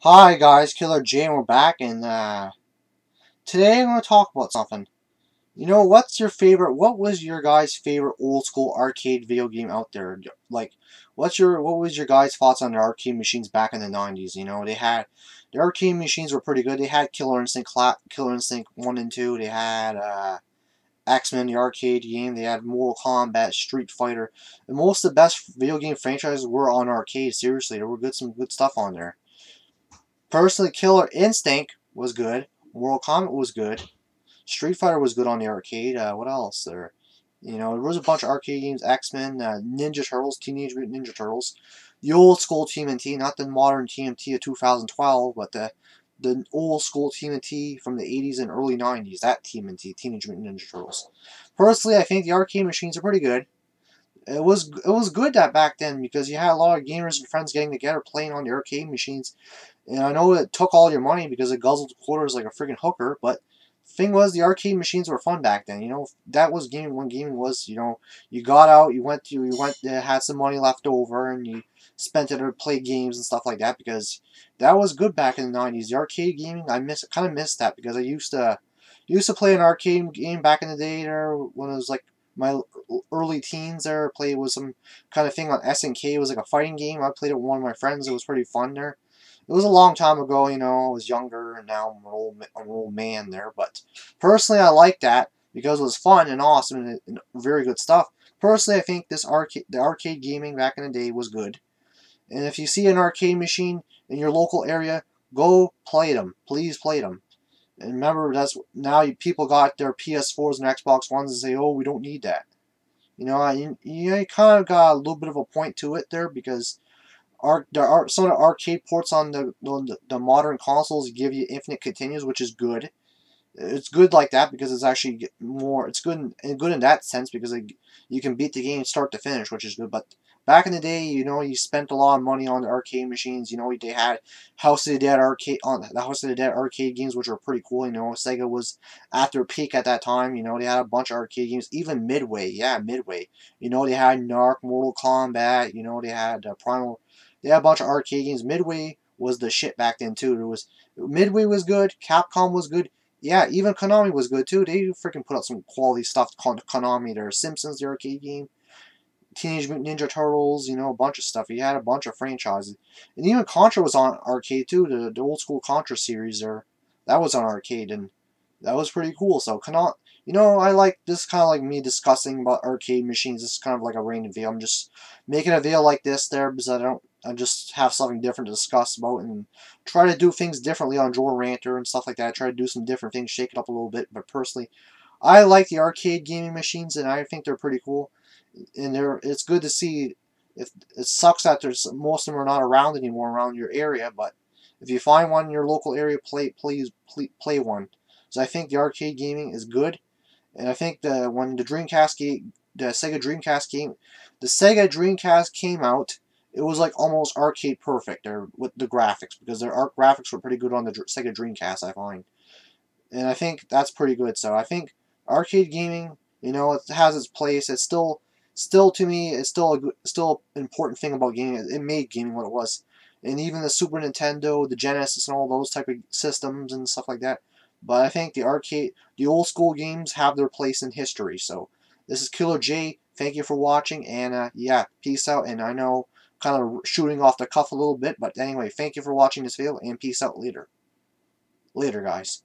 Hi guys, Killer J and we're back and today I'm going to talk about something. What was your guys' favorite old school arcade video game out there? Like, what was your guys' thoughts on the arcade machines back in the 90s? The arcade machines were pretty good. They had Killer Instinct 1 and 2. They had X-Men, the arcade game. They had Mortal Kombat, Street Fighter. And most of the best video game franchises were on arcade. Seriously, there were some good stuff on there. Personally, Killer Instinct was good. Mortal Kombat was good. Street Fighter was good on the arcade. What else there? There was a bunch of arcade games. X-Men, Ninja Turtles, Teenage Mutant Ninja Turtles, the old school TMNT, not the modern TMT of 2012, but the old school TMNT from the 80s and early 90s. That TMNT, Teenage Mutant Ninja Turtles. Personally, I think the arcade machines are pretty good. It was good that back then because you had a lot of gamers and friends getting together playing on the arcade machines. And I know it took all your money because it guzzled quarters like a freaking hooker, but the thing was the arcade machines were fun back then. That was gaming when gaming was, you got out, had some money left over and you spent it to play games and stuff like that because that was good back in the 90s. The arcade gaming, kind of missed that because I used to play an arcade game back in the day there when it was like my early teens there. Played with some kind of thing on SNK. It was like a fighting game. I played it with one of my friends. It was pretty fun there. It was a long time ago, I was younger, and now I'm an old man there. But personally, I like that because it was fun and awesome and very good stuff. Personally, I think the arcade gaming back in the day was good. And if you see an arcade machine in your local area, go play them. Please play them. And remember, people got their PS4s and Xbox Ones and say, "Oh, we don't need that." You kind of got a little bit of a point to it there because there are some of the arcade ports on the modern consoles give you infinite continues, which is good. It's good like that because it's actually more. It's good in that sense because you can beat the game start to finish, which is good. But back in the day, you spent a lot of money on the arcade machines. They had House of the Dead arcade games, which were pretty cool. Sega was at their peak at that time. They had a bunch of arcade games, even Midway. Yeah, Midway. They had Narc, Mortal Kombat. They had Primal. They had a bunch of arcade games. Midway was the shit back then too. Midway was good. Capcom was good. Yeah, even Konami was good too. They freaking put out some quality stuff. Konami, their Simpsons, the arcade game, Teenage Mutant Ninja Turtles, a bunch of stuff. He had a bunch of franchises, and even Contra was on arcade too. The old school Contra series there, that was on arcade, and that was pretty cool. So I like this kind of like me discussing about arcade machines. This is kind of like a random video. I'm just making a video like this there because I just have something different to discuss about and try to do things differently on Joel Ranter and stuff like that. I try to do some different things, shake it up a little bit. But personally, I like the arcade gaming machines, and I think they're pretty cool. And it's good to see. If it sucks that most of them are not around anymore around your area, but if you find one in your local area, please play one. So I think the arcade gaming is good, and I think when the Sega Dreamcast came out, it was like almost arcade perfect or with the graphics because their art graphics were pretty good on the Sega Dreamcast, I find, and I think that's pretty good. So I think arcade gaming, it has its place. It's still to me, it's still an important thing about gaming. It made gaming what it was, and even the Super Nintendo, the Genesis, and all those type of systems and stuff like that. But I think the old school games have their place in history. So this is Killer J. Thank you for watching, and yeah, peace out. And I know, kind of shooting off the cuff a little bit, but anyway, thank you for watching this video, and peace out later. Later, guys.